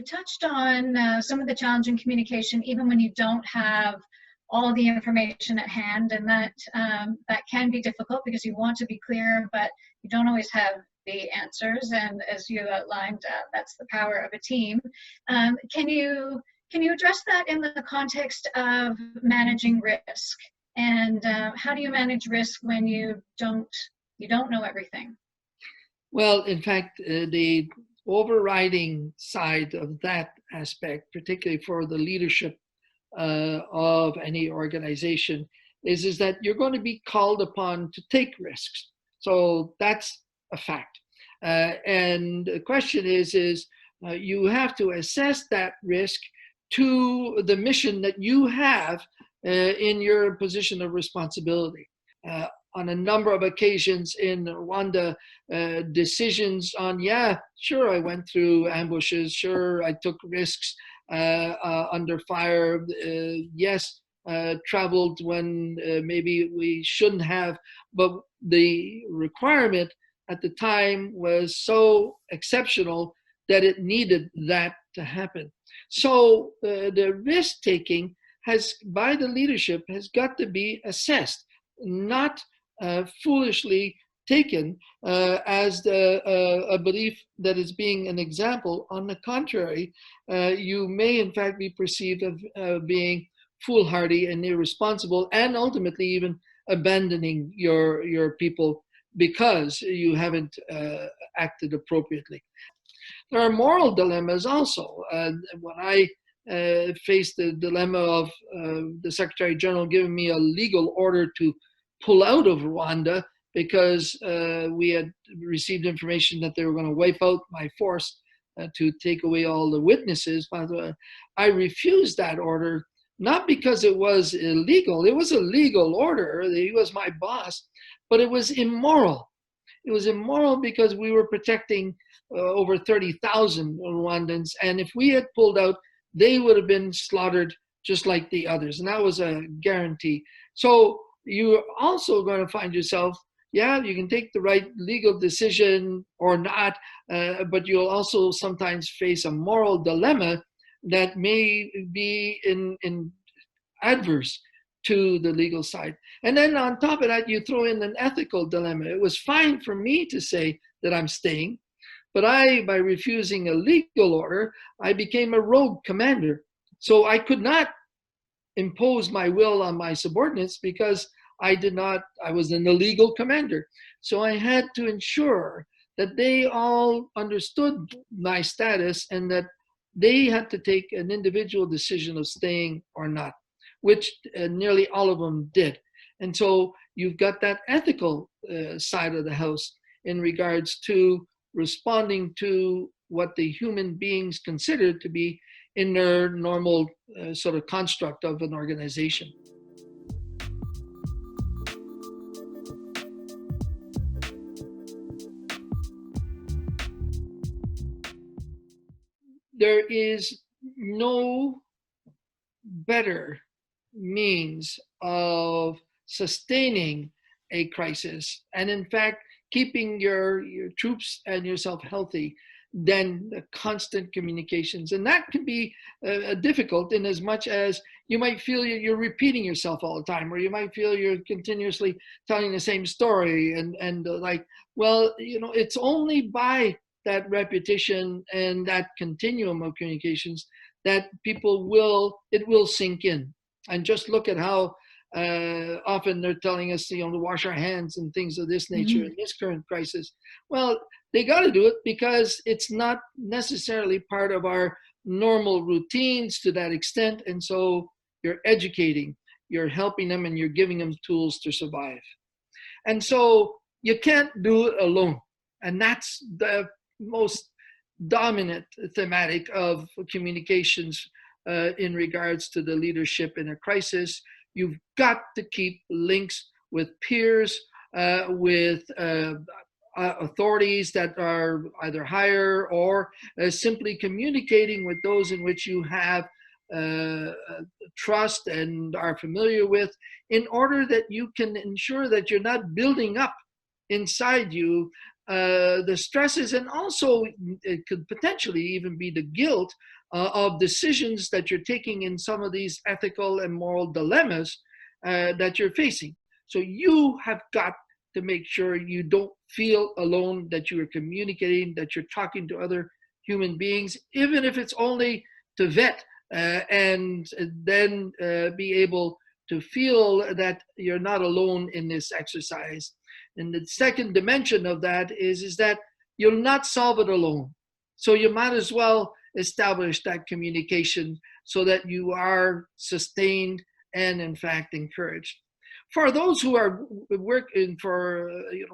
touched on some of the challenge in communication, even when you don't have all the information at hand, and that can be difficult because you want to be clear, but you don't always have the answers. And as you outlined, that's the power of a team. Can you address that in the context of managing risk? And how do you manage risk when you don't know everything? Well, in fact, the overriding side of that aspect, particularly for the leadership of any organization, is that you're going to be called upon to take risks. So that's a fact. And the question is you have to assess that risk to the mission that you have in your position of responsibility. On a number of occasions in Rwanda, decisions on, yeah, sure, I went through ambushes, sure, I took risks under fire, yes, traveled when maybe we shouldn't have, but the requirement at the time was so exceptional that it needed that to happen. So the risk-taking by the leadership has got to be assessed, not foolishly taken as a belief that is being an example. On the contrary, you may in fact be perceived of being foolhardy and irresponsible, and ultimately even abandoning your people because you haven't acted appropriately. There are moral dilemmas also. When I faced the dilemma of the Secretary General giving me a legal order to pull out of Rwanda because we had received information that they were going to wipe out my force to take away all the witnesses. But I refused that order, not because it was illegal. It was a legal order. He was my boss, but it was immoral. It was immoral because we were protecting over 30,000 Rwandans, and if we had pulled out, they would have been slaughtered just like the others, and that was a guarantee. So you're also going to find yourself, yeah, you can take the right legal decision or not, but you'll also sometimes face a moral dilemma that may be in adverse to the legal side. And then on top of that, you throw in an ethical dilemma. It was fine for me to say that I'm staying, but by refusing a legal order, I became a rogue commander. So I could not impose my will on my subordinates because I was an illegal commander. So I had to ensure that they all understood my status and that they had to take an individual decision of staying or not, which nearly all of them did. And so you've got that ethical side of the house in regards to responding to what the human beings consider to be in their normal sort of construct of an organization. There is no better means of sustaining a crisis, and in fact, keeping your troops and yourself healthy than the constant communications. And that can be difficult in as much as you might feel you're repeating yourself all the time, or you might feel you're continuously telling the same story and like, well, it's only by that repetition and that continuum of communications that it will sink in. And just look at how often they're telling us, to wash our hands and things of this nature in this current crisis. Well, they got to do it because it's not necessarily part of our normal routines to that extent. And so you're educating, you're helping them, and you're giving them tools to survive. And so you can't do it alone. And that's the most dominant thematic of communications in regards to the leadership in a crisis. You've got to keep links with peers, with authorities that are either higher or simply communicating with those in which you have trust and are familiar with, in order that you can ensure that you're not building up inside you the stresses, and also it could potentially even be the guilt of decisions that you're taking in some of these ethical and moral dilemmas that you're facing. So you have got to make sure you don't feel alone, that you are communicating, that you're talking to other human beings, even if it's only to vet, and then be able to feel that you're not alone in this exercise. And the second dimension of that is that you'll not solve it alone. So you might as well establish that communication so that you are sustained and in fact encouraged. For those who are working for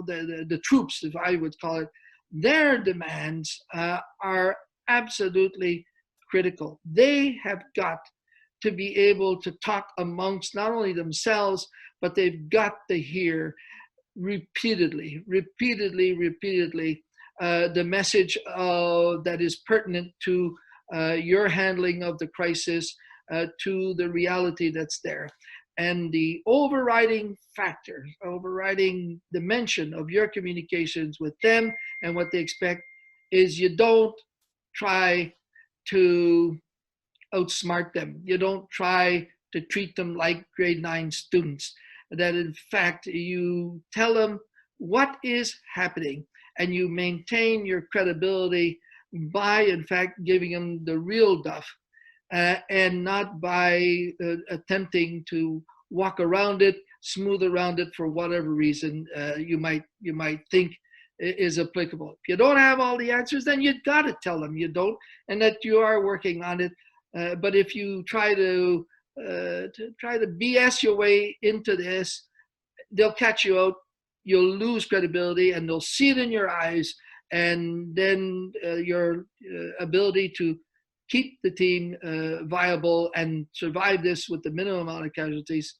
the troops, if I would call it, their demands are absolutely critical. They have got to be able to talk amongst not only themselves, but they've got to hear repeatedly the message that is pertinent to your handling of the crisis, to the reality that's there. And the overriding factor, overriding dimension of your communications with them and what they expect is you don't try to outsmart them. You don't try to treat them like grade 9 students. That in fact, you tell them what is happening and you maintain your credibility by in fact giving them the real duff. And not by attempting to walk around it, smooth around it for whatever reason you might think is applicable. If you don't have all the answers, then you got to tell them you don't, and that you are working on it. But if you try to BS your way into this, they'll catch you out. You'll lose credibility, and they'll see it in your eyes, and then your ability to keep the team viable and survive this with the minimum amount of casualties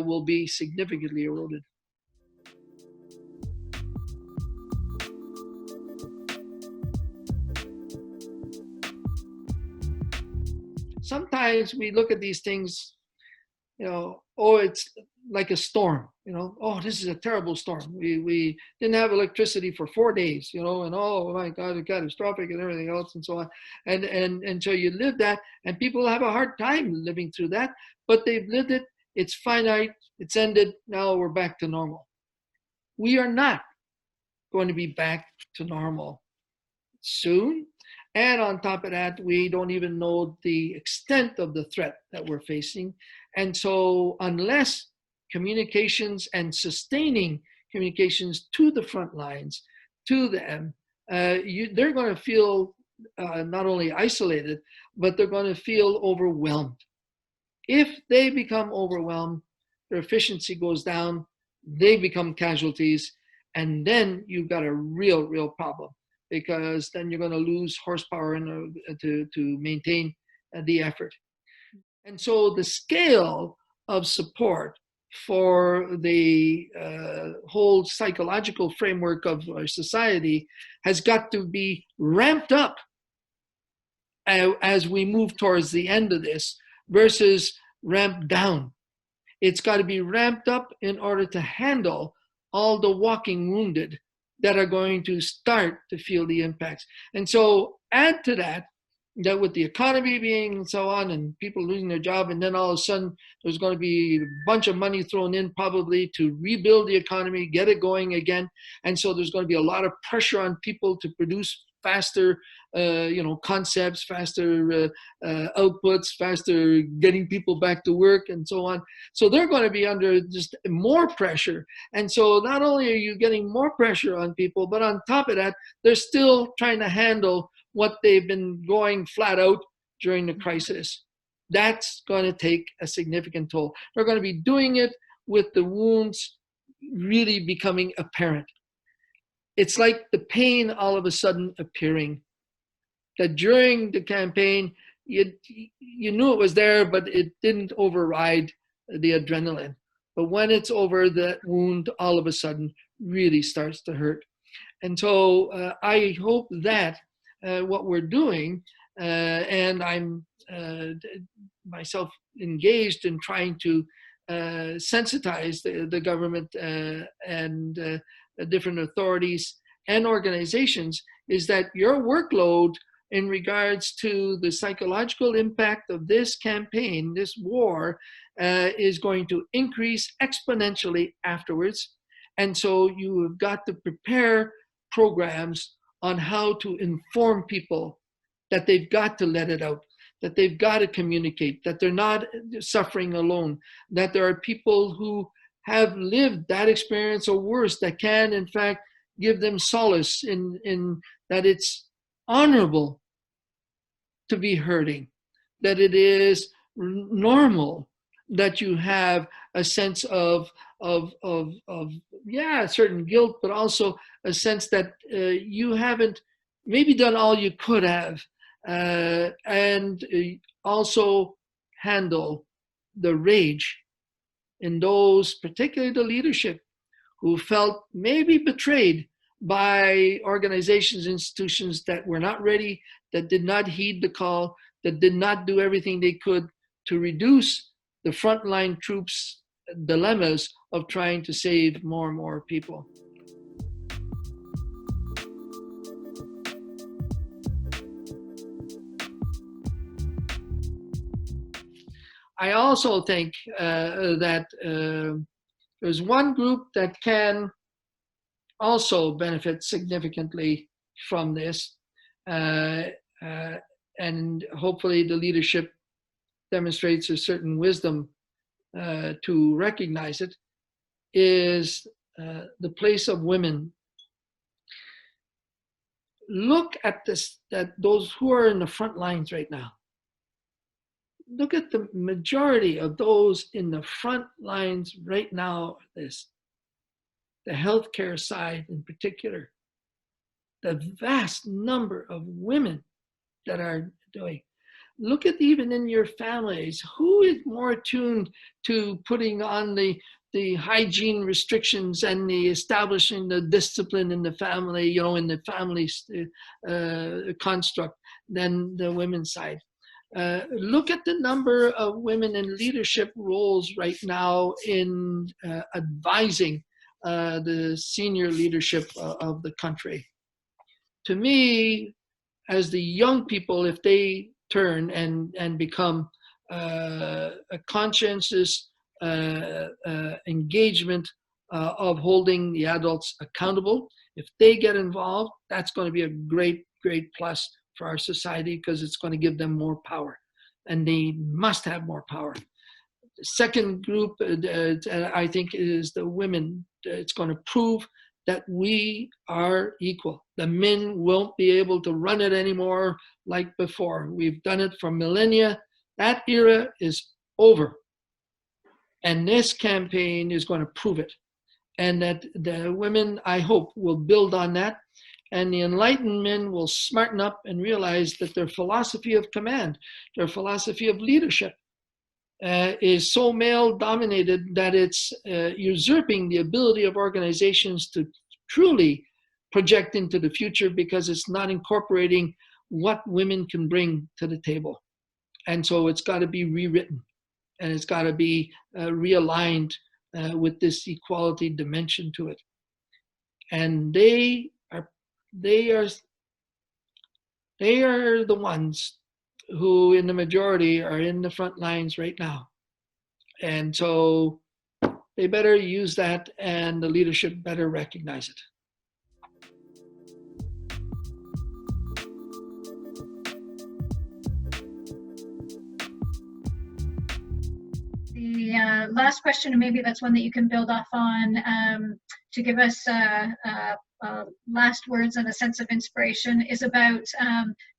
will be significantly eroded. Sometimes we look at these things, oh, it's like a storm, oh, this is a terrible storm. We didn't have electricity for 4 days, and oh my God, it's catastrophic and everything else and so on. And so you live that, and people have a hard time living through that, but they've lived it. It's finite, it's ended, now we're back to normal. We are not going to be back to normal soon. And on top of that, we don't even know the extent of the threat that we're facing. And so unless communications and sustaining communications to the front lines, to them, they're going to feel not only isolated, but they're going to feel overwhelmed. If they become overwhelmed, their efficiency goes down, they become casualties, and then you've got a real problem, because then you're going to lose horsepower to maintain the effort. And so the scale of support for the whole psychological framework of our society has got to be ramped up as we move towards the end of this, versus ramped down. It's got to be ramped up in order to handle all the walking wounded that are going to start to feel the impacts. And so add to that with the economy being so on and people losing their job, and then all of a sudden there's going to be a bunch of money thrown in probably to rebuild the economy, get it going again. And so there's going to be a lot of pressure on people to produce faster concepts, faster outputs, faster getting people back to work and so on. So they're going to be under just more pressure. And so not only are you getting more pressure on people, but on top of that, they're still trying to handle what they've been going flat out during the crisis. That's going to take a significant toll. They're going to be doing it with the wounds really becoming apparent. It's like the pain all of a sudden appearing. That during the campaign, you knew it was there, but it didn't override the adrenaline. But when it's over, that wound all of a sudden really starts to hurt. And so I hope that what we're doing, and I'm myself engaged in trying to sensitize the government and different authorities and organizations is that your workload in regards to the psychological impact of this campaign, this war, is going to increase exponentially afterwards. And so you have got to prepare programs on how to inform people that they've got to let it out, that they've got to communicate, that they're not suffering alone, that there are people who have lived that experience or worse that can, in fact, give them solace in that it's honorable to be hurting, that it is normal that you have a sense of certain guilt, but also a sense that you haven't maybe done all you could have, and also handle the rage in those, particularly the leadership, who felt maybe betrayed by organizations, institutions that were not ready, that did not heed the call, that did not do everything they could to reduce the frontline troops' dilemmas of trying to save more and more people. I also think that there's one group that can also benefit significantly from this, and hopefully the leadership demonstrates a certain wisdom to recognize it, is the place of women. Look at this, at those who are in the front lines right now. Look at the majority of those in the front lines right now, the healthcare side in particular, the vast number of women that are doing. Look at even in your families, who is more attuned to putting on the hygiene restrictions and the establishing the discipline in the family, in the family construct than the women's side. Look at the number of women in leadership roles right now in advising the senior leadership of the country. To me, as the young people, if they turn and become a conscientious engagement of holding the adults accountable, if they get involved, that's going to be a great, great plus for our society, because it's going to give them more power, and they must have more power. The second group, I think, is the women. It's going to prove that we are equal. The men won't be able to run it anymore like before. We've done it for millennia. That era is over. And this campaign is going to prove it. And that the women, I hope, will build on that. And the enlightened men will smarten up and realize that their philosophy of command, their philosophy of leadership, is so male-dominated that it's usurping the ability of organizations to truly project into the future, because it's not incorporating what women can bring to the table. And so it's got to be rewritten, and it's got to be realigned with this equality dimension to it. And they are the ones who in the majority are in the front lines right now. And so they better use that, and the leadership better recognize it. The last question, and maybe that's one that you can build off on, to give us last words and a sense of inspiration, is about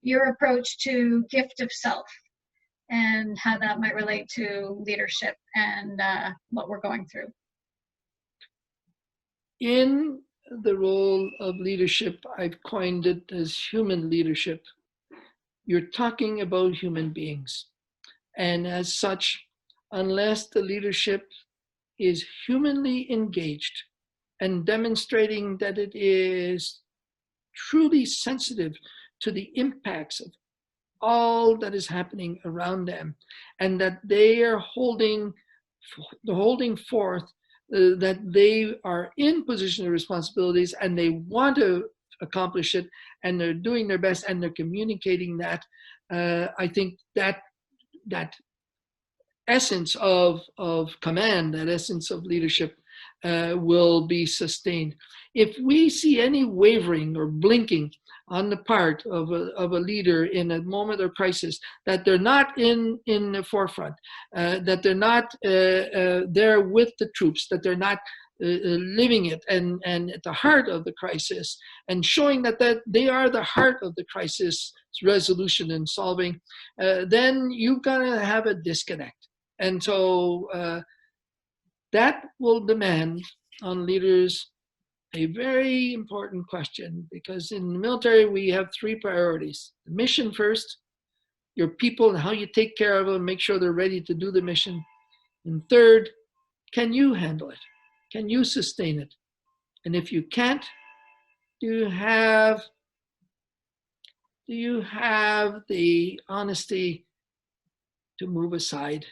your approach to gift of self and how that might relate to leadership and what we're going through. In the role of leadership, I've coined it as human leadership. You're talking about human beings. And as such, unless the leadership is humanly engaged and demonstrating that it is truly sensitive to the impacts of all that is happening around them, and that they are holding forth that they are in position of responsibilities and they want to accomplish it, and they're doing their best, and they're communicating that. I think that essence of command, that essence of leadership, will be sustained. If we see any wavering or blinking on the part of a leader in a moment of crisis, that they're not in the forefront, that they're not there with the troops, that they're not living it and at the heart of the crisis, and showing that they are the heart of the crisis resolution and solving, then you're gonna have a disconnect. And so that will demand on leaders a very important question, because in the military we have three priorities: the mission first, your people and how you take care of them, make sure they're ready to do the mission, and third, can you handle it? Can you sustain it? And if you can't, do you have the honesty to move aside,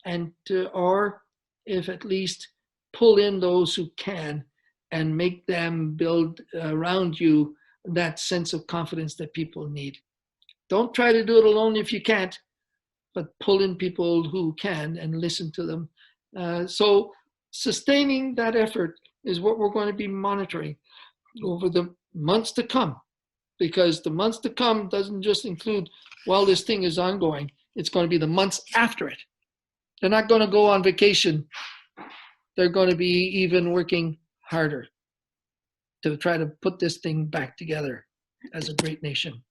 and or if at least pull in those who can and make them build around you that sense of confidence that people need. Don't try to do it alone if you can't, but pull in people who can and listen to them. So sustaining that effort is what we're going to be monitoring over the months to come, because the months to come doesn't just include while this thing is ongoing, it's going to be the months after it. They're not going to go on vacation. They're going to be even working harder to try to put this thing back together as a great nation.